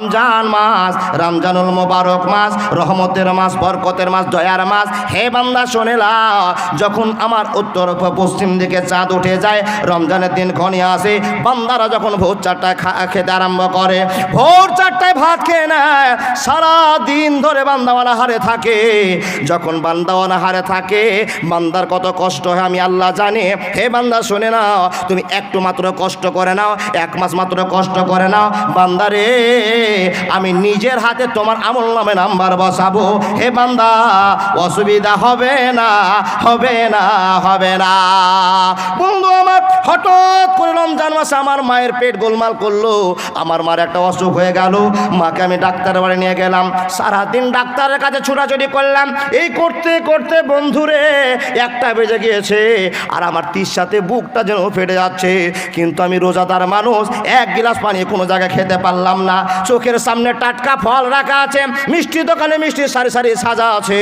রমজান মাস, রমজানুল মোবারক মাস, রহমতের মাস, বরকতের মাস, দয়ার মাস। হে বান্দা শুনে নাও, যখন আমার উত্তর পশ্চিম দিকে চাঁদ উঠে যায়, রমজানের দিন ঘনিয়ে আসে, বান্দারা যখন ভোর 4টায় খেতে আরম্ভ করে, ভোর 4টায় ভাত খেয়ে নেয়, সারা দিন ধরে বান্দা অনাহারে থাকে। যখন বান্দা অনাহারে থাকে, বান্দার কত কষ্ট হয় আমি আল্লাহ জানি। হে বান্দা শুনে নাও, তুমি একটু মাত্র কষ্ট করে নাও, 1 মাস মাত্র কষ্ট করে নাও বান্দারে, আমি নিজের হাতে তোমার আমল নামে নাম্বার বসাবো। হে বান্দা, অসুবিধা হবে না, হবে না, হবে না। বন্ধু আমার, হঠাৎ করে রমজান মাসে আমার মায়ের পেট গোলমাল করলো, আমার মার একটা অসুখ হয়ে গেল। মাকে আমি ডাক্তারের বাড়ি নিয়ে গেলাম, সারাদিন ডাক্তারের কাছে ছোটাছুটি করলাম। এই করতে করতে বন্ধুরে 1টা বেজে গিয়েছে, আর আমার 30 সাথে বুকটা যেন ফেটে যাচ্ছে। কিন্তু আমি রোজাদার মানুষ, 1 গ্লাস পানি কোনো জায়গায় খেতে পারলাম না। চোখের সামনে টাটকা ফল রাখা আছে, মিষ্টি দোকানে মিষ্টি সারি সারি সাজা আছে,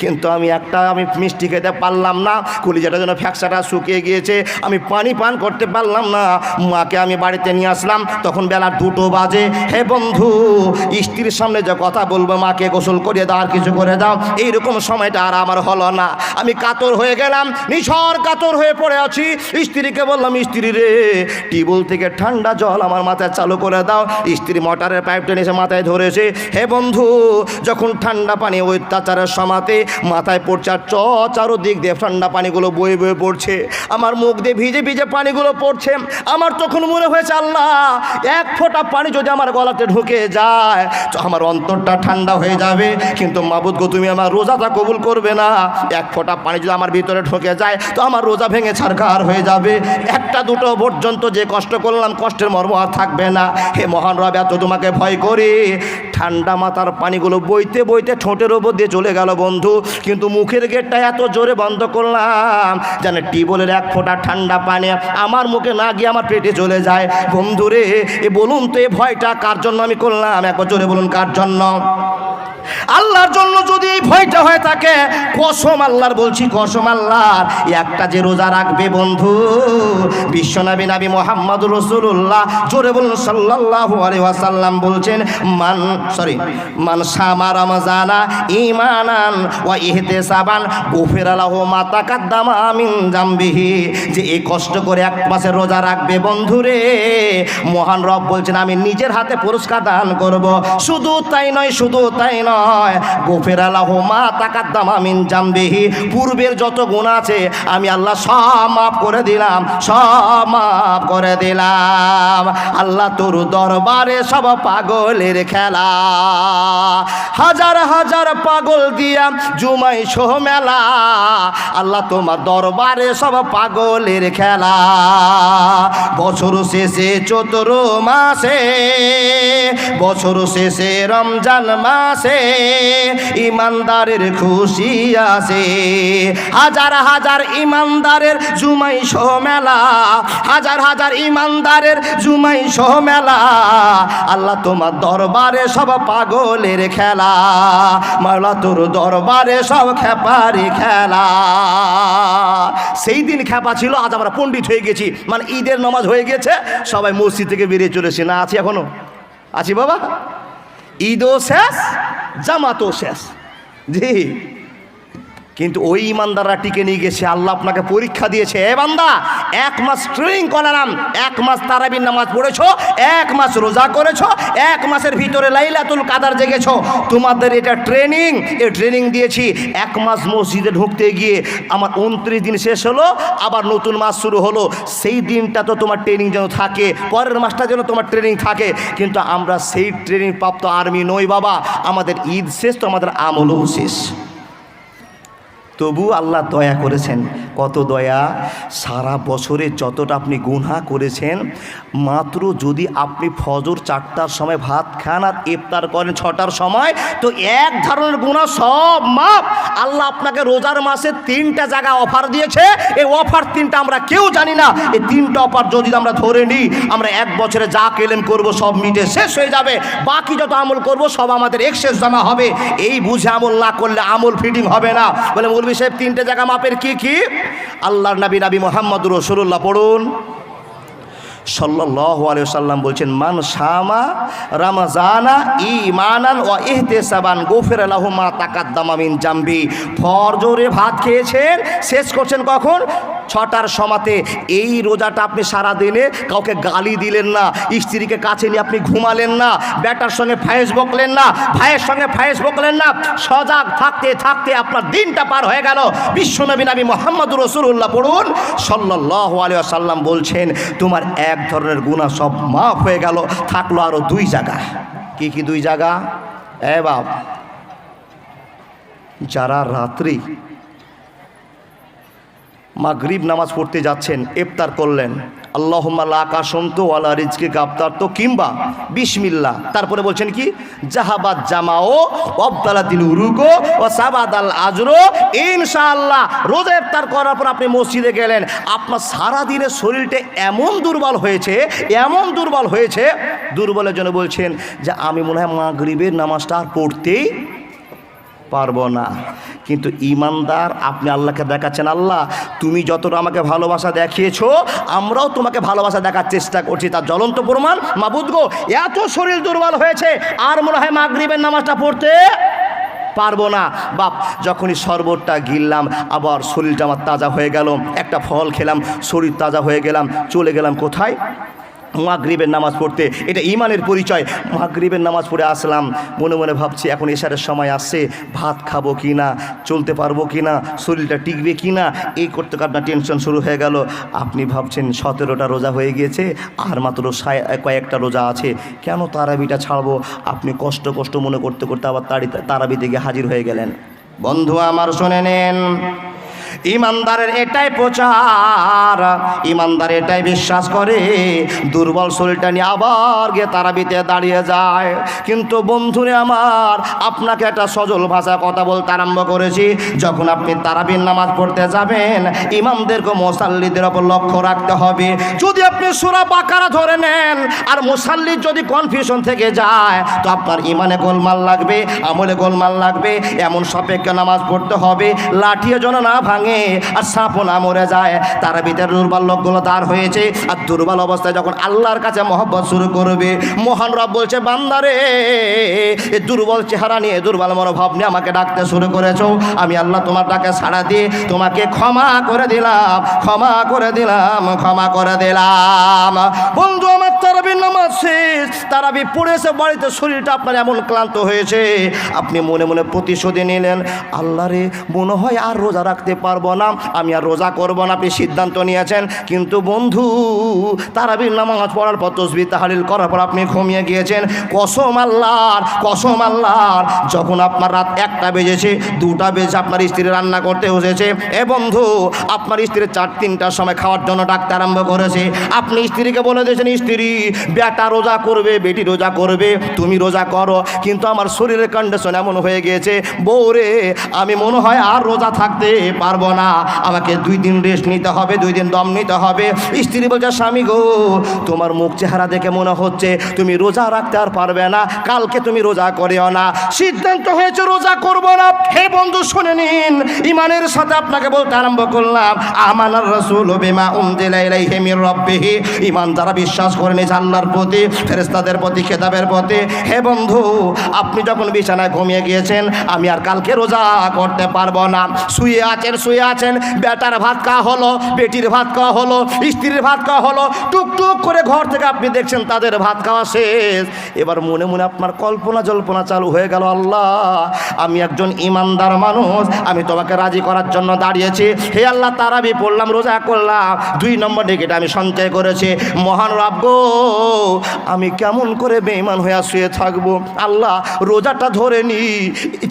কিন্তু আমি মিষ্টি খেতে পারলাম না। কলিজাটা যেন ফ্যাকসাটা শুকিয়ে গিয়েছে, আমি পানি পান করতে পারলাম না। মাকে আমি বাড়িতে নিয়ে আসলাম, তখন বেলা 2টো বাজে। হে বন্ধু, স্ত্রীর সামনে যে কথা বলবো, মাকে গোসল করিয়ে দাও, আর কিছু করে দাও, এইরকম সময়টা আর আমার হলো না। আমি কাতর হয়ে গেলাম, নিছর কাতর হয়ে পড়ে আছি। স্ত্রীকে বললাম, স্ত্রী রে, টিউবওয়েল থেকে ঠান্ডা জল আমার মাথায় চালু করে দাও। স্ত্রী মোটরের পাইপ টেনে এসে মাথায় ধরেছে। হে বন্ধু, যখন ঠান্ডা পানি অত্যাচারের সমাতে মাথায় পড়ছে, আর চারোদিক দিয়ে ঠান্ডা পানিগুলো বয়ে বয়ে পড়ছে, আমার মুখ দিয়ে ভিজে ভিজে পানিগুলো পড়ছে। আমার তখন মনে হয়েছে, আল্লাহ, 1 ফোঁটা পানি যদি আমার গলাতে ঢুকে যায় তো আমার অন্তরটা ঠান্ডা হয়ে যাবে। কিন্তু মাবুদ গো, তুমি আমার রোজাটা কবুল করবে না। 1 ফোঁটা পানি যদি আমার ভিতরে ঢুকে যায় তো আমার রোজা ভেঙে ছারখার হয়ে যাবে। 1টা 2টো পর্যন্ত যে কষ্ট করলাম, কষ্টের মর্ম আর থাকবে না। হে মহান রব, এত তোমাকে ভয় করি। ঠান্ডা মাথার পানিগুলো বইতে বইতে ঠোঁটের ওপর দিয়ে চলে গেল বন্ধু, কিন্তু মুখের গেটটা এত জোরে বন্ধ করলাম যেন টিউবওয়েলের 1 ফোঁটা ঠান্ডা পানি আমার মুখে না গিয়ে আমার পেটে চলে যায়। বন্ধুরে, এ বলুন তো, এ ভয়টা কার জন্য আমি করলাম? একবার জোরে বলুন, কার জন্য? আল্লাহর জন্য যদি এই ভয়টা হয়ে থাকে, কসম আল্লাহর বলছি, কসম আল্লাহর, একটা যে রোজা রাখবে বন্ধু, বিশ্বনবী নবী মুহাম্মদুর রাসূলুল্লাহ, জোরে বলুন সাল্লাল্লাহু আলাইহি ওয়াসাল্লাম বলছেন, মান শামা রমজানা ঈমানান ওয়া ইহতিসাবান গুফিরা লাহু মা তাকাদ্দামা মিন জামবিহি। যে এই কষ্ট করে 1 মাসের রোজা রাখবে বন্ধুরে, মহান রব বলছেন আমি নিজের হাতে পুরস্কার দান করব। শুধু তাই নয়, শুধু তাই নয়, গুফিরা লাহু মা তাকাদ্দামা মিন জামবিহি, পূর্বের যত গুনাহ আছে আমি আল্লাহ সব মাফ করে দিলাম, সব মাফ করে দিলাম। আল্লাহ তোর দরবারে সব পাগলের খেলা, হাজার হাজার পাগল দিয়া জুমাইছো মেলা। আল্লাহ তোমার দরবারে সব পাগলের খেলা। বছর শেষে চৈত্র মাসে, বছর শেষে রমজান মাসে ইমানদারের খুশি আসে। হাজার হাজার ইমানদারের জুমাইছো মেলা, হাজার হাজার ইমানদারের জুমাইছো মেলা। আল্লাহ তোমার দরবারে সব পাগলের খেলা, মাওলা তোর দরবারে সব খেপারি খেলা। সেই দিন খেপা ছিল, আজ আমরা পণ্ডিত হয়ে গেছি, মানে ঈদের নামাজ হয়ে গেছে, সবাই মসজিদ থেকে বেরিয়ে চলেছে। না আছি, এখনো আছি বাবা, ঈদও শেষ, জামাতও শেষ। জি, কিন্তু ওই ইমানদাররা টিকে নিয়ে গেছে। আল্লাহ আপনাকে পরীক্ষা দিয়েছে, এ বান্দা, 1 মাস ট্রেনিং করালাম, 1 মাস তারাবির নামাজ পড়েছো, 1 মাস রোজা করেছো, 1 মাসের ভিতরে লাইলাতুল কাদার জেগেছো। তোমাদের এটা ট্রেনিং, এই ট্রেনিং দিয়েছি। 1 মাস মসজিদে ঢুকতে গিয়ে আমার 29 দিন শেষ হলো, আবার নতুন মাস শুরু হলো। সেই দিনটা তো তোমার ট্রেনিং যেন থাকে, পরের মাসটা যেন তোমার ট্রেনিং থাকে। কিন্তু আমরা সেই ট্রেনিং প্রাপ্ত আর্মি নই বাবা। আমাদের ঈদ শেষ তো আমাদের আমলও শেষ। তবু আল্লাহ দয়া করেছেন। কত দয়া! সারা বছরে যতটা আপনি গুনাহ করেছেন, মাত্র যদি আপনি ফজর 4টার সময় ভাত খান আর ইফতার করেন 6টার সময়, তো 1 ধরনের গুনাহ সব মাপ। আল্লাহ আপনাকে রোজার মাসে 3টা জায়গা অফার দিয়েছে। এই অফার 3টা আমরা কেউ জানি না। এই 3টা অফার যদি আমরা ধরে নিই, আমরা 1 বছরে যা কেলেম করব সব মিটে শেষ হয়ে যাবে। বাকি যত আমল করব সব আমাদের এক্সেস জমা হবে। এই বুঝে আমল না করলে আমল ফিটিং হবে না। বলে মৌলভী সাহেব 3টে জায়গা মাপের কি কি? আল্লাহর নবী মুহাম্মদুর রাসূলুল্লাহ পড়ুন। সাল্লাল্লাহু আলাইহি ওয়াসাল্লাম বলছেন, মান শামা রামাজানা ঈমানান ওয়া ইহতিসাবান গুফিরা লাহু মা তাকাদ্দামা মিন জামবি। ফজরে ভাত খেয়েছেন, শেষ করছেন কখন? 6টার সময়তে। এই রোজাটা আপনি সারা দিনে কাউকে গালি দিলেন না, স্ত্রীকে কাছে নিয়ে আপনি ঘুমালেন না, বেটার সঙ্গে ফায়েজ বকলেন না, ভাইয়ের সঙ্গে ফায়েজ বকলেন না, সজাগ থাকতে থাকতে আপনার দিনটা পার হয়ে গেল। বিশ্বনবী নবী মুহাম্মদুর রাসূলুল্লাহ পড়ুন সাল্লাল্লাহু আলাইহি ওয়াসাল্লাম বলছেন, তোমার এক ধরনের গুনাহ সব মাফ হয়ে গেল, থাকলো আরো 2 জায়গা। কি কি 2 জায়গা? বাপ, যারা রাত্রি মাগরিব নামাজ পড়তে যাচ্ছেন, ইফতার করলেন, আল্লাহুম্মা লা কাসমতু ওয়ালা রিজকিকা আফতারতু কিংবা বিসমিল্লাহ, তারপরে বলছেন কি? জাহাবাত জামাও ওয়াবতালাতিল উরুকু ওয়া সাবাদাল আজরু ইনশাআল্লাহ। রোজা ইফতার করার পর আপনি মসজিদে গেলেন, আপনার সারা দিনের শরীরটা এমন দুর্বল হয়েছে, এমন দুর্বল হয়েছে, দুর্বলের জন্য বলছেন যে আমি মনে হয় মাগরিবের নামাজটা আর পড়তেই পারবো না। কিন্তু ইমানদার আপনি আল্লাহকে দেখাচ্ছেন, আল্লাহ তুমি যতটা আমাকে ভালোবাসা দেখিয়েছো, আমরাও তোমাকে ভালোবাসা দেখার চেষ্টা করছি। তার জ্বলন্ত প্রমাণ, মাবুদ গো এত শরীর দুর্বল হয়েছে আর মনে হয় মাগরিবের নামাজটা পড়তে পারবো না। বাপ, যখনই শরবতটা গিললাম আবার শরীরটা আমার তাজা হয়ে গেল, একটা ফল খেলাম, শরীর তাজা হয়ে গেলাম, চলে গেলাম কোথায়? মাগরিবের নামাজ পড়তে। এটা ইমানের পরিচয়। মাগরিবের নামাজ পড়ে আসলাম, মনে মনে ভাবছি এখন এশারের সময় আসছে, ভাত খাবো কি না, চলতে পারবো কি না, শরীরটা টিকবে কি না, এই করতে আপনার টেনশন শুরু হয়ে গেল। আপনি ভাবছেন 17টা রোজা হয়ে গিয়েছে, আর মাত্র কয়েকটা রোজা আছে, কেন তারাবিটা ছাড়বো? আপনি কষ্ট কষ্ট মনে করতে করতে আবার তারাবিতে গিয়ে হাজির হয়ে গেলেন। বন্ধু আমার শুনে নেন, ইমানদারের এটাই প্রচার, ইমানদার এটাই বিশ্বাস করে, দুর্বল শরীরটা নিয়ে আবার গিয়ে তারাবিতে দাঁড়িয়ে যায়। কিন্তু বন্ধুরে আমার, আপনাকে একটা সজল ভাষা কথা বলতে আরম্ভ করেছি, যখন আপনি তারাবির নামাজ পড়তে যাবেন, ইমামদেরকে মুসাল্লিদের ওপর লক্ষ্য রাখতে হবে। যদি আপনি সূরা বাকারা ধরে নেন আর মুসাল্লির যদি কনফিউশন থেকে যায়, তো আপনার ইমানে গোলমাল লাগবে, আমলে গোলমাল লাগবে। এমন সাপেক্ষে নামাজ পড়তে হবে, লাঠিয়ে যেন না ভাঙে আর সাপও না মরে যায়। তার ভিতরে দুর্বল লোকগুলো দাঁড় হয়েছে, আর দুর্বল অবস্থায় যখন আল্লাহর কাছে মহব্বত শুরু করবে, মহান রব বলছে, বান্দারে এই দুর্বল চেহারা নিয়ে, দুর্বল মনোভাব নিয়ে আমাকে ডাকতে শুরু করেছো, আমি আল্লাহ তোমার ডাকে সাড়া দিয়ে তোমাকে ক্ষমা করে দিলাম, ক্ষমা করে দিলাম, ক্ষমা করে দিলাম। বন্ধু আমার, তারাবির নামাজ শেষ, তারাবি পড়েছে বাড়িতে, শরীরটা আপনার এমন ক্লান্ত হয়েছে, আপনি মনে মনে প্রতিশোধে নিলেন, আল্লাহ রে মনে হয় আর রোজা রাখতে পারবো না, আমি আর রোজা করবো না, আপনি সিদ্ধান্ত নিয়েছেন। কিন্তু বন্ধু, তারাবির নামাজ পড়ার পর তাসবিহ তাহলিল করার পর আপনি ঘুমিয়ে গিয়েছেন। কসম আল্লাহর, কসম আল্লাহর, যখন আপনার রাত 1টা বেজেছে, 2টা বেজে আপনার স্ত্রী রান্না করতে বসেছে, এ বন্ধু আপনার স্ত্রী 4-3টার সময় খাওয়ার জন্য ডাকতে আরম্ভ করেছে, আপনি স্ত্রীকে বলে দিয়েছেন, স্ত্রী বেটা রোজা করবে, বেটি রোজা করবে, তুমি রোজা করো, কিন্তু আমার শরীরের কন্ডিশন এমন হয়ে গিয়েছে, বউরে আমি মনে হয় আর রোজা থাকতে পারবো না, আমাকে 2 দিন রেস্ট নিতে হবে, 2 দিন দম নিতে হবে। স্ত্রী বলছে, স্বামী গো তোমার মুখ চেহারা দেখে মনে হচ্ছে তুমি রোজা রাখতে আর পারবে না, কালকে তুমি রোজা করিও না। সিদ্ধান্ত হয়েছে রোজা করব না। হে বন্ধু শুনে নিন, ইমানের সাথে আপনাকে বলতে আরম্ভ করলাম, আমানার রাসূল বিমা উনজিলা ইলাইহি মির রাব্বিহি, ঈমান যারা বিশ্বাস করে নিয়েছে আল্লাহর প্রতি, ফেরেশতাদের প্রতি, কিতাবের প্রতি। হে বন্ধু, আপনি যখন বিছানায় ঘুমিয়ে গিয়েছেন, আমি আর কালকে রোজা করতে পারবো না, শুয়ে আছেন, শুয়ে আছেন, বেটার ভাত খাওয়া হলো, বেটির ভাত খাওয়া হলো, স্ত্রীর ভাত খাওয়া হলো, টুকটুক করে ঘর থেকে আপনি দেখছেন তাদের ভাত খাওয়া শেষ। এবার মনে মনে আপনার কল্পনা জল্পনা চালু হয়ে গেল, আল্লাহ আমি একজন ইমানদার মানুষ, আমি তোমাকে রাজি করার জন্য দাঁড়িয়েছি, হে আল্লাহ তারাবি পড়লাম, রোজা করলাম, 2 নম্বর টিকিট আমি সঞ্চয় করেছি, মহান রব গো আমি কেমন করে বেঈমান হয়ে শুয়ে থাকবো, আল্লাহ রোজাটা ধরে নি।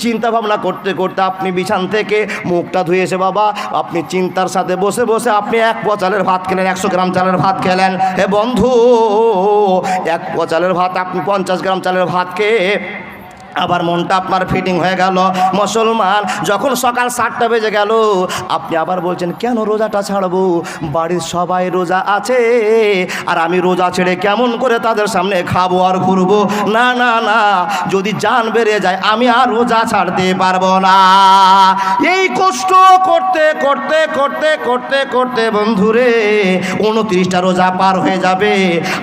চিন্তা ভাবনা করতে করতে আপনি বিছান থেকে মুখটা ধুয়েছে, বাবা আপনি চিন্তার সাথে বসে বসে আপনি 1 পোয়া চালের ভাত খেলেন, 100 গ্রাম চালের ভাত খেলেন। হে বন্ধু, 1 পোয়া চালের ভাত, আপনি 50 গ্রাম চালের ভাত খেয়ে আবার মনটা আপনার ফিটিং হয়ে গেল। মুসলমান, যখন সকাল 7টা বেজে গেল, আপনি আবার বলছেন কেন রোজাটা ছাড়বো, বাড়ির সবাই রোজা আছে আর আমি রোজা ছেড়ে কেমন করে তাদের সামনে খাবো আর ঘুরবো। না না না, যদি জান বেড়ে যায় আমি আর রোজা ছাড়তে পারবো না। এই কষ্ট করতে করতে করতে করতে করতে বন্ধুরে 29টা রোজা পার হয়ে যাবে।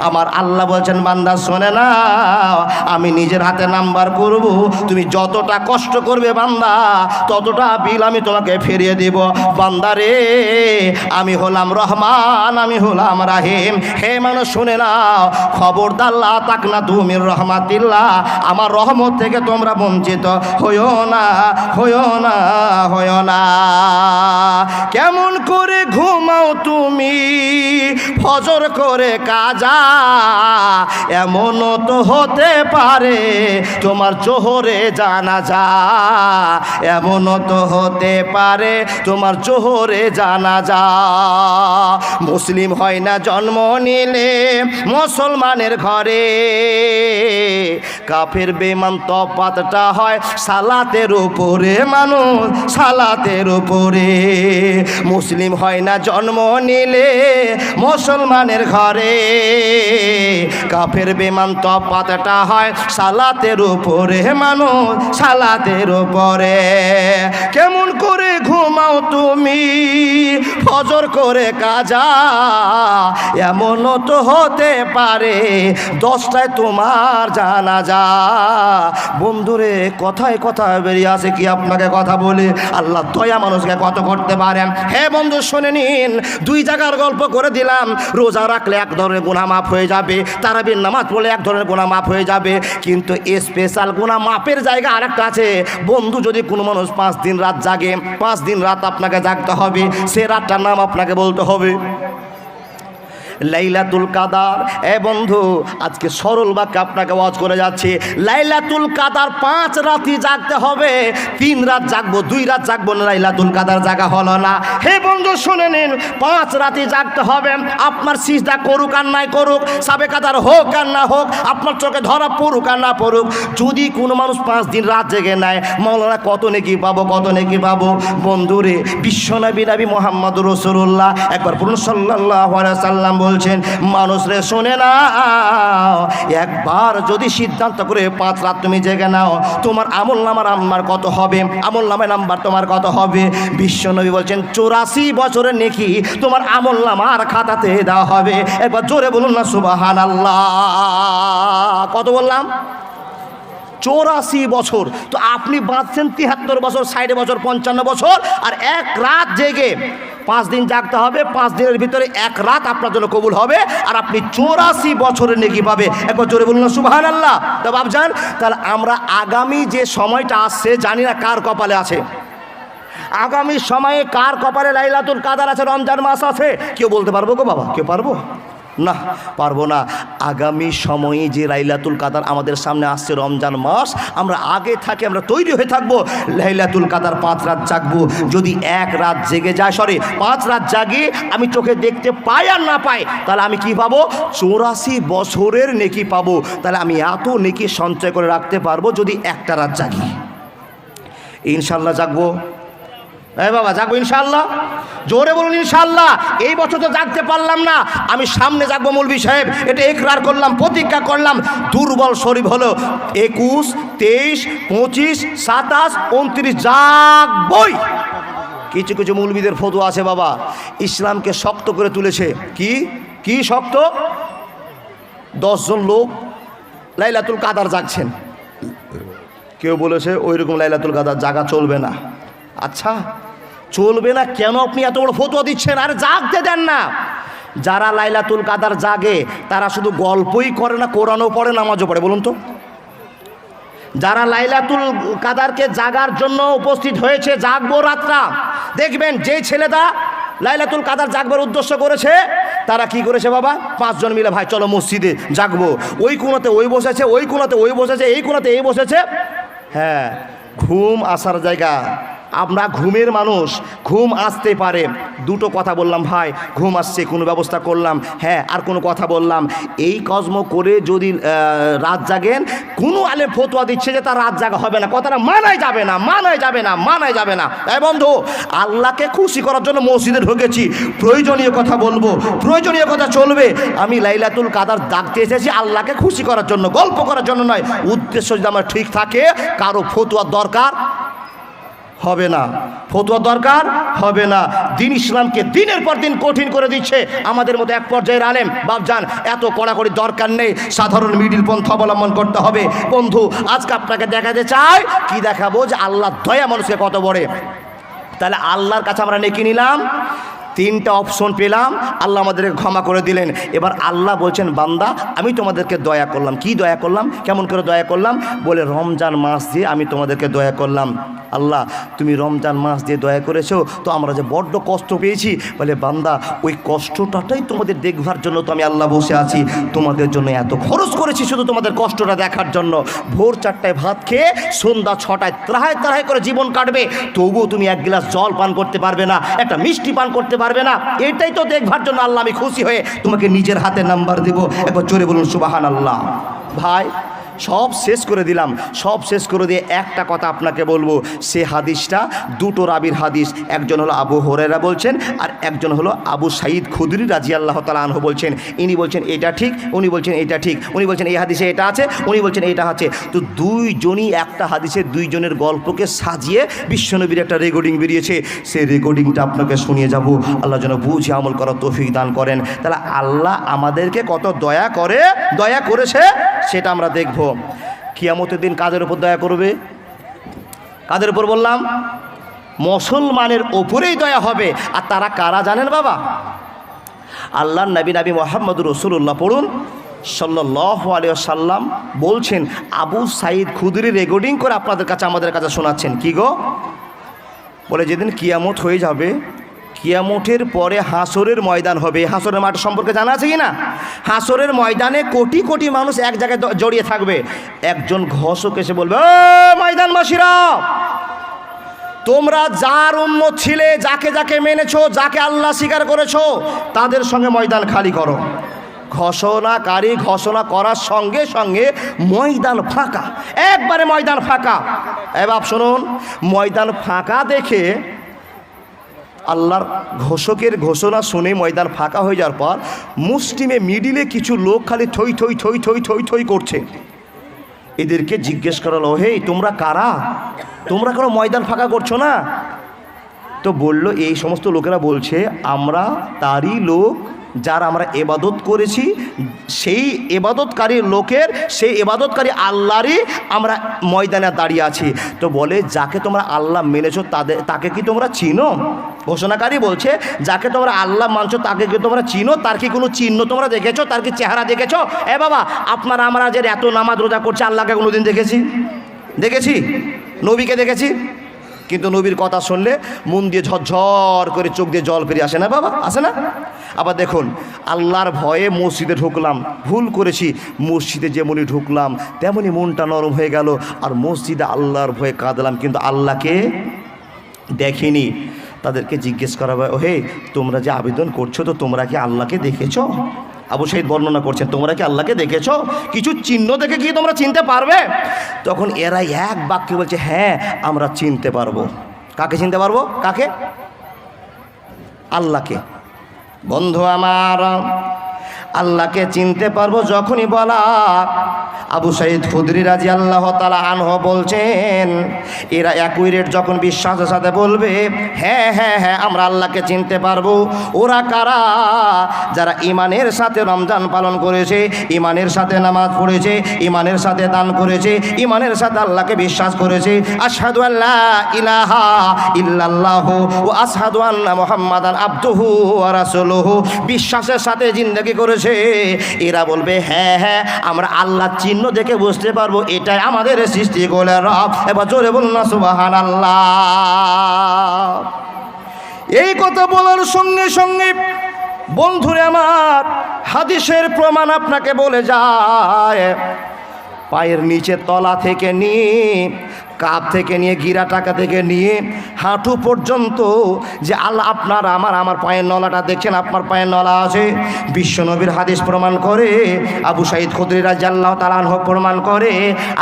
আমার আল্লাহ বলছেন বান্দা শোনে না, আমি নিজের হাতে নাম্বার করব, তুমি যতটা কষ্ট করবে বান্দা ততটা বিল আমি তোমাকে ফিরিয়ে দেব। বান্দা রে, আমি হলাম রহমান, আমি হলাম রাহিম। হে মানুষ শুনে নাও, খবরদার লা তাকনা তুমি রহমাতিল্লাহ, আমার রহমত থেকে তোমরা বঞ্চিত হইও না, হইও না, হইও না। কেমন করে ঘুমাও তুমি ফজর করে কাজা, এমনও তো হতে পারে তোমার জোহরে জানাজা, এমনও তো হতে পারে তোমার জোহরে জানাজা। মুসলিম হয় না জন্ম নিলে মুসলমানের ঘরে, কাফের বেঈমান তফাতটা হয় সালাতের উপরে, মানুষ সালাতের উপরে। মুসলিম হয় না জন্ম নিলে মুসলমানের ঘরে, কাফের বেঈমান তফাতটা হয় সালাতের উপরে, মানুষ সালাতের উপরে। কেমন করে ঘুমাও তুমি ফজর করে কাজা, এমনও তো হতে পারে 10টায় তোমার জানাজা। বন্ধুরে, কথায় কথায় বেরিয়ে আসে কি আপনাকে কথা বলে আল্লাহ দয়া মানুষকে কত করতে পারেন। হে বন্ধু শুনে নিন, 2 জায়গার গল্প করে দিলাম। রোজা রাখলে এক ধরনের গুনাহ মাফ হয়ে যাবে, তারাবির নামাজ পড়লে এক ধরনের গুনাহ মাফ হয়ে যাবে, কিন্তু স্পেশাল গুনাহ মাপের জায়গা আরেকটা আছে। বন্ধু, যদি কোনো মানুষ 5 দিন রাত জাগে, 5 দিন রাত আপনাকে জাগতে হবে, সে রাতটার নাম আপনাকে বলতে হবে লাইলাতুল কাদার। এ বন্ধু, আজকে সরল বাক্যে আপনাকে ওয়াজ করে যাচ্ছে, লাইলাতুল কাদার 5 রাতই জাগতে হবে। 3 রাত জাগবো, 2 রাত জাগবো না, লাইলাতুল কাদার জাগা হলো না। হে বন্ধু শুনে নিন, 5 রাতই জাগতে হবে। আপনার সিজদা করুক আর নাই করুক, সাবে কাদার হোক আর না হোক, আপনার চোখে ধরা পড়ুক আর না পড়ুক, যদি কোনো মানুষ 5 দিন রাত জেগে নেয়, মাওলানা কত নেকি পাবো, কত নেকি পাবো। বন্ধুরে, বিশ্বনবী নবী মুহাম্মদুর রাসূলুল্লাহ একবার বলুন সাল্লাল্লাহু আলাইহি সাল্লাম বলছেন, মানুষ রে শোনে না, একবার যদি সিদ্ধান্ত করে 5 রাত তুমি জেগে নাও, তোমার আমল নামার নাম্বার কত হবে, আমল নামার নাম্বার তোমার কত হবে। বিশ্বনবী বলছেন 84 বছরের নেকি তোমার আমল নামার খাতাতে দেওয়া হবে। একবার জোরে বলুন না সুবহানাল্লাহ। কত বললাম? 84 বছর। তো আপনি বাঁচছেন 73 বছর, 60 বছর, 55 বছর, আর 1 রাত জেগে 5 দিন জাগতে হবে। 5 দিনের ভিতরে 1 রাত আপনার জন্য কবুল হবে, আর আপনি 84 বছরের নেকি পাবে। একবার জোরে বলুন না সুবহানাল্লাহ। তা ভাবছেন, তাহলে আমরা আগামী যে সময়টা আসছে জানি না কার কপালে আছে। আগামী সময়ে কার কপালে লাইলাতুল কাদার আছে, রমজান মাস আছে, কেউ বলতে পারবো গো বাবা? কেউ পারবো না, পারবো না। আগামী সময়ে যে লাইলাতুল কাদার আমাদের সামনে আসছে রমজান মাস, আমরা আগে থাকি, আমরা তৈরি হয়ে থাকবো। লাইলাতুল কাদার 5 রাত জাগবো। যদি 1 রাত জেগে যায়, 5 রাত জাগি, আমি চোখে দেখতে পাই আর না পাই, তাহলে আমি কি পাবো? 84 বছরের নেকি পাবো। তাহলে আমি এত নেকি সঞ্চয় করে রাখতে পারবো যদি 1টা রাত জাগি। ইনশাল্লাহ জাগবো। এই বাবা, জাগবো ইনশাআল্লাহ। জোরে বলুন ইনশাআল্লাহ। এই বছর তো জাগতে পারলাম না, আমি সামনে জাগবো মৌলভী সাহেব, এটা ইকরার করলাম, প্রতিজ্ঞা করলাম। দুর্বল শরীর হলো 21, 23, 25, 27, 29 জাগবই। কিছু কিছু মৌলভীদের ফতোয়া আছে বাবা, ইসলামকে শক্ত করে তুলেছে। কি কি শক্ত? 10 জন লোক লাইলাতুল কাদার জাগছেন, কেউ বলেছে ওইরকম লাইলাতুল কাদার জাগা চলবে না। আচ্ছা, চলবে না কেন? আপনি এত বড় ফতোয়া দিচ্ছেন, আর জাগতে দেন না। যারা লাইলাতুল কাদার জাগে তারা শুধু গল্পই করে না, কোরআনও পড়ে, নামাজও পড়ে। বলুন তো, যারা লাইলাতুল কাদারকে জাগার জন্য উপস্থিত হয়েছে, জাগবো রাতটা, দেখবেন যে ছেলেটা লাইলাতুল কাদার জাগবার উদ্দেশ্য করেছে, তারা কি করেছে বাবা? 5 জন মিলে, ভাই চলো মসজিদে জাগবো। ওই কোণাতে ওই বসেছে, ওই কোণাতে ওই বসেছে, এই কোণাতে এই বসেছে। হ্যাঁ, ঘুম আসার জায়গা আমরা ঘুমের মানুষ, ঘুম আসতে পারে। দুটো কথা বললাম ভাই, ঘুম আসছে, কোনো ব্যবস্থা করলাম, হ্যাঁ আর কোনো কথা বললাম। এই কর্ম করে যদি রাত জাগেন, কোনো আলেম ফতোয়া দিচ্ছে যে তার রাত জাগা হবে না, কথাটা মানাই যাবে না, মানাই যাবে না, মানাই যাবে না। তাই বন্ধু, আল্লাহকে খুশি করার জন্য মসজিদে ঢুকেছি, প্রয়োজনীয় কথা বলবো, প্রয়োজনীয় কথা চলবে। আমি লাইলাতুল কাদার ডাকতে এসেছি আল্লাহকে খুশি করার জন্য, গল্প করার জন্য নয়। উদ্দেশ্য যদি আমার ঠিক থাকে, কারো ফতোয়ার দরকার হবে না, ফতোয়া দরকার হবে না। দিন ইসলামকে দিনের পর দিন কঠিন করে দিচ্ছে আমাদের মতো এক পর্যায়ের আলেম। বাপজান, এত কড়াকড়ি দরকার নেই, সাধারণ মিডিল পন্থা অবলম্বন করতে হবে। বন্ধু, আজকে আপনাকে দেখাতে চাই, কি দেখাবো, যে আল্লাহ দয়া মানুষকে কত বড়। তাহলে আল্লাহর কাছে আমরা নেকি নিলাম, তিনটা অপশন পেলাম, আল্লাহ আমাদেরকে ক্ষমা করে দিলেন। এবার আল্লাহ বলছেন, বান্দা আমি তোমাদেরকে দয়া করলাম। কি দয়া করলাম? কেমন করে দয়া করলাম? বলে রমজান মাস দিয়ে আমি তোমাদেরকে দয়া করলাম। আল্লাহ, তুমি রমজান মাস দিয়ে দয়া করেছো, তো আমরা যে বড্ড কষ্ট পেয়েছি। বলে বান্দা, ওই কষ্টটাই তোমাদের দেখবার জন্য তো আমি আল্লাহ বসে আছি, তোমাদের জন্য এত খরচ করেছি শুধু তোমাদের কষ্টটা দেখার জন্য। ভোর 4টায় ভাত খেয়ে সন্ধ্যা 6টায় ত্রাহায় ত্রাহায় করে জীবন কাটবে, তবুও তুমি এক গ্লাস জল পান করতে পারবে না, একটা মিষ্টি পান করতে পারবে না। এটাই তো দেখবার জন্য আল্লাহ আমি খুশি হয়ে তোমাকে নিজের হাতে নাম্বার দেবো। একবার জোরে বলুন সুবহানাল্লাহ। ভাই, সব শেষ করে দিলাম, সব শেষ করে দিয়ে একটা কথা আপনাকে বলবো। সে হাদিসটা দুটো রাবির হাদিস, একজন হলো আবু হুরায়রা বলছেন, আর একজন হলো আবু সাঈদ খুদরি রাদিয়াল্লাহু তাআলা আনহু বলছেন। ইনি বলছেন এটা ঠিক, উনি বলছেন এটা ঠিক, উনি বলছেন এই হাদিসে এটা আছে, উনি বলছেন এটা আছে। তো দুইজনই একটা হাদিসে দুইজনের গল্পকে সাজিয়ে বিশ্বনবীর একটা রেকর্ডিং বেরিয়েছে, সেই রেকর্ডিংটা আপনাকে শুনিয়ে যাব। আল্লাহ যেন বুঝে আমল করার তৌফিক দান করেন। তাহলে আল্লাহ আমাদেরকে কত দয়া করে, দয়া করেছে সেটা আমরা দেখব। কিয়ামতের দিন কাদের উপর দয়া করবে? কাদের উপর বললাম? মুসলমানের ওপরেই দয়া হবে। আর তারা কারা জানেন বাবা? আল্লাহর নবী মুহাম্মদুর রাসূলুল্লাহ পড়ুন সাল্লাল্লাহু আলাইহি ওয়াসাল্লাম বলছেন, আবু সাঈদ খুদরি রেকর্ডিং করে আপনাদের কাছে আমাদের কাছে শোনাচ্ছেন। কি গো? বলে যেদিন কিয়ামত হয়ে যাবে, কিয়ামতের পরে হাসরের ময়দান হবে। হাসরের মাঠ সম্পর্কে জানা আছে কি না? হাসরের ময়দানে কোটি কোটি মানুষ এক জায়গায় জড়িয়ে থাকবে। একজন ঘোষক এসে বলবে, ও ময়দানবাসীরা, তোমরা যার উম্মত ছিলে, যাকে যাকে মেনেছো, যাকে আল্লাহ স্বীকার করেছো, তাদের সঙ্গে ময়দান খালি করো। ঘোষণাকারী ঘোষণা করার সঙ্গে সঙ্গে ময়দান ফাঁকা, একবারে ময়দান ফাঁকা। এবার শুনুন, ময়দান ফাঁকা দেখে আল্লাহর ঘোষকের ঘোষণা শুনে ময়দান ফাঁকা হয়ে যাওয়ার পর মুসলিমে মিডিলে কিছু লোক খালি থই থই থই থই থই থই করছে। এদেরকে জিজ্ঞেস করা হলো, হে তোমরা কারা? তোমরা কোনো ময়দান ফাঁকা করছো না? তো বলল, এই সমস্ত লোকেরা বলছে আমরা তারই লোক যার আমরা এবাদত করেছি, সেই এবাদতকারী লোকের, সেই এবাদতকারী আল্লাহরই আমরা ময়দানে দাঁড়িয়ে আছি। তো বলে, যাকে তোমরা আল্লাহ মেনেছো তাকে কি তোমরা চিনো? ঘোষণাকারী বলছে, যাকে তোমরা আল্লাহ মানছো তাকে কি তোমরা চিনো? তার কি কোনো চিহ্ন তোমরা দেখেছো? তার কি চেহারা দেখেছো? এ বাবা, আপনারা আমরা যে এত নামাজ রোজা করছি, আল্লাহকে কোনোদিন দেখেছি? দেখেছি? নবীকে দেখেছি? কিন্তু নবীর কথা শুনলে মন দিয়ে ঝরঝর করে চোখ দিয়ে জল ফিরে আসে না বাবা? আসে না? আবার দেখুন, আল্লাহর ভয়ে মসজিদে ঢুকলাম, ভুল করেছি, মসজিদে যেমনই ঢুকলাম তেমনই মনটা নরম হয়ে গেল, আর মসজিদে আল্লাহর ভয়ে কাঁদলাম, কিন্তু আল্লাহকে দেখিনি। তাদেরকে জিজ্ঞেস করা হয়, ও হে, তোমরা যে আবেদন করছো, তো তোমরা কি আল্লাহকে দেখেছো? আবু সাঈদ বর্ণনা করছেন, তোমরা কি আল্লাহকে দেখেছো? কিছু চিহ্ন দেখে কি তোমরা চিনতে পারবে? তখন এরা এক বাক্যে বলছে, হ্যাঁ আমরা চিনতে পারবো। কাকে চিনতে পারবো? কাকে? আল্লাহকে। বন্ধু আমার, আল্লাহকে চিনতে পারবো যখনই বলা। আবু সাঈদ খুদরি রাদিয়াল্লাহু তাআলা আনহু বলছেন, এরা একই রেট যখন বিশ্বাসের সাথে বলবে, হ্যাঁ হ্যাঁ হ্যাঁ আমরা আল্লাহকে চিনতে পারবো। ওরা কারা? যারা ইমানের সাথে রমজান পালন করেছে, ইমানের সাথে নামাজ পড়েছে, ইমানের সাথে দান করেছে, ইমানের সাথে আল্লাহকে বিশ্বাস করেছে। আশহাদু আল্লা ইলাহা ইল্লাল্লাহু ওয়া আশহাদু আন্না মুহাম্মাদান আবদুহু ওয়া রাসূলুহু, বিশ্বাসের সাথে জিন্দেগি করেছে। এরা বলবে, হ্যাঁ হ্যাঁ আমরা আল্লাহ চিহ্ন দেখে বুঝতে পারবো এটাই আমাদের সৃষ্টি করে রব। এবার জোরে বলুন না সুবহানাল্লাহ। এই কথা বলার সঙ্গে সঙ্গে বন্ধুরে আমার, হাদিসের প্রমাণ আপনাকে বলে যায়, পায়ের নিচে তলা থেকে নিয়ে কাপ থেকে নিয়ে গিরা টাকা থেকে নিয়ে হাঁটু পর্যন্ত যে আল্লাহ আপনার আমার পায়ের নলাটা দেখছেন, আপনার পায়ের নলা আছে। বিশ্বনবীর হাদিস প্রমাণ করে, আবু সাঈদ খুদরি রাদিয়াল্লাহু তাআলা আনহু প্রমাণ করে,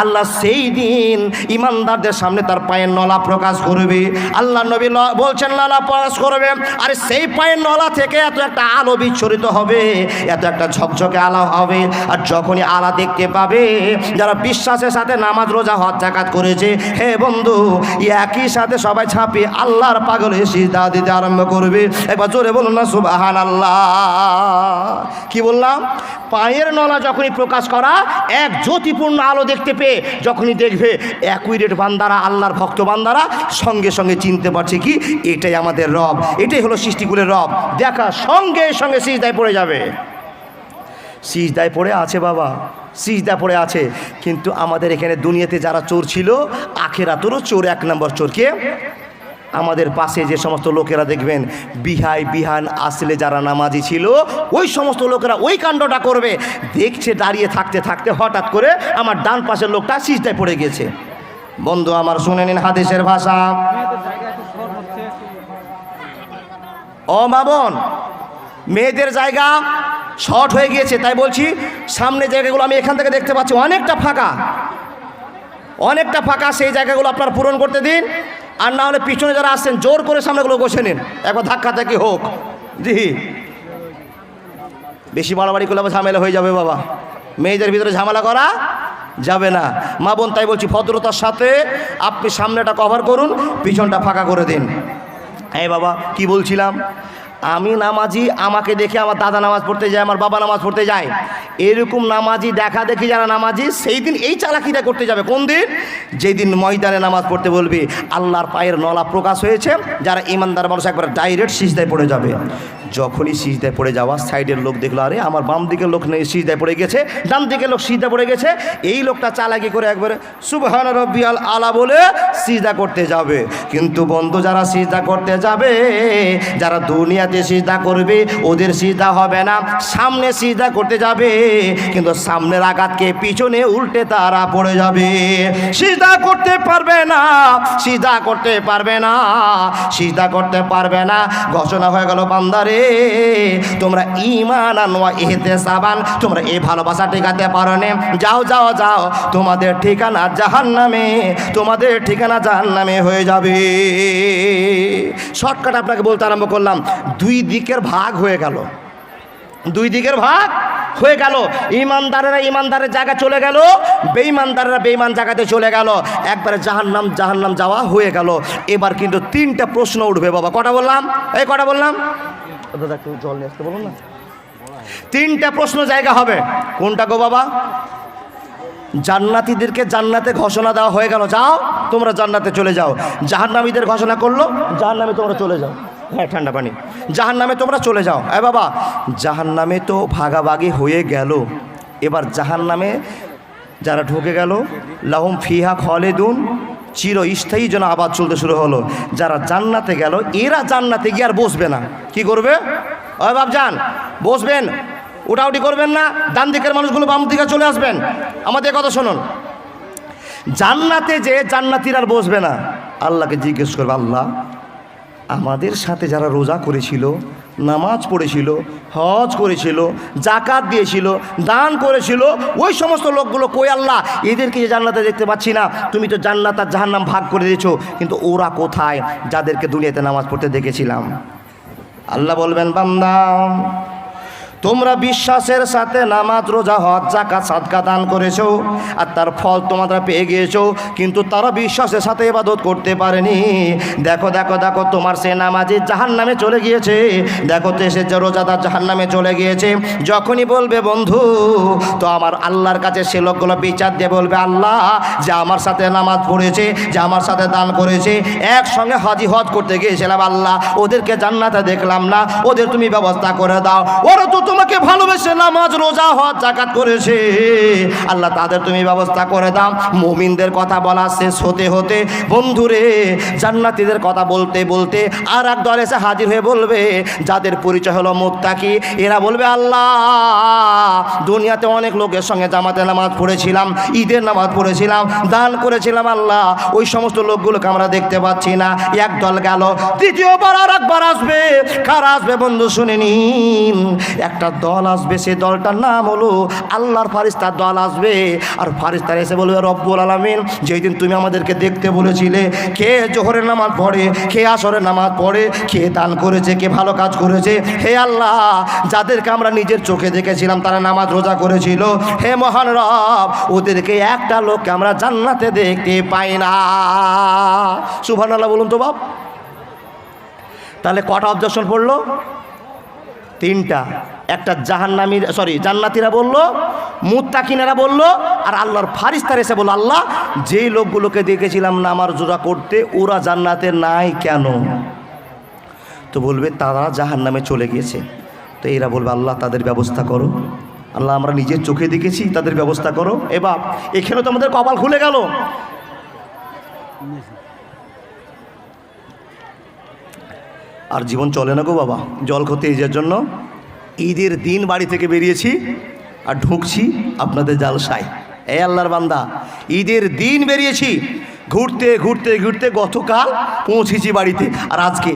আল্লাহ সেই দিন ইমানদারদের সামনে তার পায়ের নলা প্রকাশ করবে। আল্লাহ নবী বলছেন নলা প্রকাশ করবে, আর সেই পায়ের নলা থেকে এত একটা আলো বিচ্ছুরিত হবে, এত একটা ঝকঝকে আলো হবে। আর যখনই আলা দেখতে পাবে যারা বিশ্বাসের সাথে নামাজ রোজা হজ যাকাত করেছে, হে বন্ধু, একই সাথে সবাই ছাপিয়ে আল্লাহর পাগলে সিজদা দিতে আরম্ভ করবে। একবার জোরে বলুন না সুবহানাল্লাহ। কি বললাম? পায়ের নলা যখনই প্রকাশ করা, এক জ্যোতিপূর্ণ আলো দেখতে পেয়ে যখনই দেখবে অ্যাকুরেট বান্দারা, আল্লাহর ভক্ত বান্দারা সঙ্গে সঙ্গে চিনতে পারছে কি এটাই আমাদের রব, এটাই হলো সৃষ্টিকুলের রব। দেখা সঙ্গে সঙ্গে সিজদায় পড়ে যাবে। সিজদায় পড়ে আছে বাবা, সিজদা পড়ে আছে। কিন্তু আমাদের এখানে দুনিয়াতে যারা চোর ছিল, আখেরাতেরও চোর, এক নম্বর চোর কে? আমাদের পাশে যে সমস্ত লোকেরা দেখবেন বিহান আসলে যারা নামাজি ছিল, ওই সমস্ত লোকেরা ওই কাণ্ডটা করবে। দেখছে দাঁড়িয়ে থাকতে থাকতে হঠাৎ করে আমার ডান পাশের লোকটা সিজদায় পড়ে গেছে। বন্ধু আমার শুনে নিন হাদিসের ভাষা। ও মা বোন, মেয়েদের জায়গা শর্ট হয়ে গিয়েছে, তাই বলছি সামনে জায়গাগুলো আমি এখান থেকে দেখতে পাচ্ছি অনেকটা ফাঁকা, অনেকটা ফাঁকা। সেই জায়গাগুলো আপনার পূরণ করতে দিন। আর না হলে পিছনে যারা আসছেন জোর করে সামনেগুলো বসে নিন, একবার ধাক্কা ধাক্কি হোক। জি, বেশি বাড়াবাড়ি করলে ঝামেলা হয়ে যাবে বাবা, মেয়েদের ভিতরে ঝামেলা করা যাবে না। মা বোন, তাই বলছি ভদ্রতার সাথে আপনি সামনেটা কভার করুন, পিছনটা ফাঁকা করে দিন। হ্যাঁ বাবা, কি বলছিলাম? আমি নামাজি, আমাকে দেখে আমার দাদা নামাজ পড়তে যায়, আমার বাবা নামাজ পড়তে যায়, এরকম নামাজি দেখা দেখি যারা নামাজি, সেই দিন এই চালাকিটা করতে যাবে। কোন দিন? যেই দিন ময়দানে নামাজ পড়তে বলবে, আল্লাহর পায়ের নলা প্রকাশ হয়েছে, যারা ইমানদার মানুষ একবার ডাইরেক্ট সিজদায় পড়ে যাবে। যখনই সিজদায় পড়ে যাওয়া, সাইডের লোক দেখলো আরে আমার বাম দিকের লোক নেই, সিজদায় পড়ে গেছে, ডান দিকের লোক সিজদায় পড়ে গেছে, এই লোকটা চালাকি করে একবারে সুবহান রাব্বিয়াল আলা বলে সিজদা করতে যাবে। কিন্তু বন্ধু, যারা সিজদা করতে যাবে, যারা দুনিয়াতে সিজদা করবে, ওদের সিজদা হবে না, সামনে সিজদা করতে যাবে, কিন্তু সামনের আঘাতকে পিছনে উল্টে তারা পড়ে যাবে, সিজদা করতে পারবে না, সিজদা করতে পারবে না, সিজদা করতে পারবে না। ঘোষণা হয়ে গেল, বান্দারে তোমরা ঈমান আনওয়া ইহতিসাবান, তোমরা এই ভালোবাসা টিকাতে পারো না, যাও যাও যাও, তোমাদের ঠিকানা জাহান্নামে, তোমাদের ঠিকানা জাহান্নামে হয়ে যাবে। শর্টকাট আপনাকে বলতে আরম্ভ করলাম, দুই দিকের ভাগ হয়ে গেল, দুই দিকের ভাগ হয়ে গেল। ইমানদারেরা ইমানদারের জায়গা চলে গেল, বেঈমানদারেরা বেঈমান জায়গাতে চলে গেল, একবারে জাহান্নাম জাহান্নাম যাওয়া হয়ে গেল। এবার কিন্তু তিনটা প্রশ্ন উঠবে বাবা। কটা বললাম? এই কটা বললাম? দাদা একটু জল নিয়ে আসতে বলুন না। তিনটা প্রশ্ন জায়গা হবে। কোনটা গো বাবা? জান্নাতীদেরকে জান্নাতে ঘোষণা দেওয়া হয়ে গেল, যাও তোমরা জান্নাতে চলে যাও। জাহান্নামীদের ঘোষণা করলো, জাহান্নামে তোমরা চলে যাও। হ্যাঁ, ঠান্ডা পানি, জাহান্নামে তোমরা চলে যাও। বাবা, জাহান্নামে তো ভাগাভাগি হয়ে গেল। এবার জাহান্নামে যারা ঢুকে গেল, লাহুম ফিহা খালিদুন, চিরস্থায়ী যেন আবাদ চলতে শুরু হলো। যারা জান্নাতে গেল, এরা জান্নাতে গিয়ে আর বসবে না। কি করবে? ওই বাপজান, বসবেন, উঠাউটি করবেন না, ডান দিকের মানুষগুলো বাম দিকে চলে আসবেন। আমাদের কথা শুনুন, জান্নাতে যে জান্নাতীরা আর বসবে না, আল্লাহকে জিজ্ঞেস করবে, আল্লাহ আমাদের সাথে যারা রোজা করেছিল, নামাজ পড়েছিল, হজ করেছিল, জাকাত দিয়েছিল, দান করেছিল, ওই সমস্ত লোকগুলো কই আল্লাহ? এদেরকে যে জান্নাতে দেখতে পাচ্ছি না, তুমি তো জান্নাত আর জাহান্নাম ভাগ করে দিয়েছো, কিন্তু ওরা কোথায় যাদেরকে দুনিয়াতে নামাজ পড়তে দেখেছিলাম? আল্লাহ বলবেন, বান্দা তোমরা বিশ্বাসের সাথে নামাজ রোজা হজ যাকাত সাদকা দান করেছো, আর তার ফল তোমরা পেয়ে গিয়েছো, কিন্তু তারা বিশ্বাসের সাথে ইবাদত করতে পারেনি। দেখো দেখো দেখো, তোমার সে নামাজি জাহান্নামে চলে গিয়েছে, দেখো তো সে যে রোজাদার জাহান্নামে চলে গিয়েছে। যখনই বলবে বন্ধু, তো আমার আল্লাহর কাছে সে লোকগুলো বিচার দিয়ে বলবে, আল্লাহ যে আমার সাথে নামাজ পড়েছে, যে আমার সাথে দান করেছে, একসঙ্গে হাজি হজ করতে গিয়েছিলাম, আল্লাহ ওদেরকে জান্নাতে দেখলাম না, ওদের তুমি ব্যবস্থা করে দাও, ওরা তো তোমাকে ভালোবেসে নামাজ রোজা হজ যাকাত করেছে, আল্লাহ তাদের তুমি ব্যবস্থা করে দাও। মুমিনদের কথা বলা শেষ হতে হতে বন্ধুরে জান্নাতীদের কথা বলতে বলতে আর এক দল এসে হাজির হয়ে বলবে, যাদের পরিচয় হলো মুত্তাকি, এরা বলবে আল্লাহ দুনিয়াতে অনেক লোকের সঙ্গে জামাতে নামাজ পড়েছিলাম, ঈদের নামাজ পড়েছিলাম, দান করেছিলাম, আল্লাহ ওই সমস্ত লোকগুলোকে আমরা দেখতে পাচ্ছি না। এক দল গেল, তৃতীয়বার আর একবার আসবে। কারা আসবে বন্ধু শুনে নিন, একটা দল আসবে, সে দলটার নাম হলো আল্লাহর ফারিস্তার দল আসবে। আর ফারিস্তার এসে বলবে, রব্বুল আলামিন যেই দিন তুমি আমাদেরকে দেখতে বলেছিলে, কে জোহরের নামাজ পড়ে, কে আসরের নামাজ পড়ে, কে দান করেছে, কে ভালো কাজ করেছে, হে আল্লাহ যাদেরকে আমরা নিজের চোখে দেখেছিলাম তারা নামাজ রোজা করেছিল, হে মহান রব ওদেরকে একটা লোককে আমরা জান্নাতে দেখতে পাই না। সুবহানাল্লাহ বলুন তো বাপ। তাহলে কটা অবজেকশন পড়লো? তিনটা। একটা জান্নাতীরা বললো, মুত্তাকিনেরা বললো, আর আল্লাহর ফারিস্তার এসে বললো, আল্লাহ যেই লোকগুলোকে দেখেছিলাম নামাজ রোজা করতে ওরা জান্নাতে নাই কেন? তো বলবে তারা জাহান্নামে চলে গিয়েছে। তো এরা বলবে আল্লাহ তাদের ব্যবস্থা করো, আল্লাহ আমরা নিজের চোখে দেখেছি, তাদের ব্যবস্থা করো। এবার এখানে তো আমাদের কপাল খুলে গেল। আর জীবন চলে না গো বাবা, জল খেতে এই জন্য ঈদের দিন বাড়ি থেকে বেরিয়েছি আর ঢুকছি আপনাদের জালসায়। এ আল্লাহর বান্দা, ঈদের দিন বেরিয়েছি, ঘুরতে ঘুরতে ঘুরতে গতকাল পৌঁছেছি বাড়িতে, আর আজকে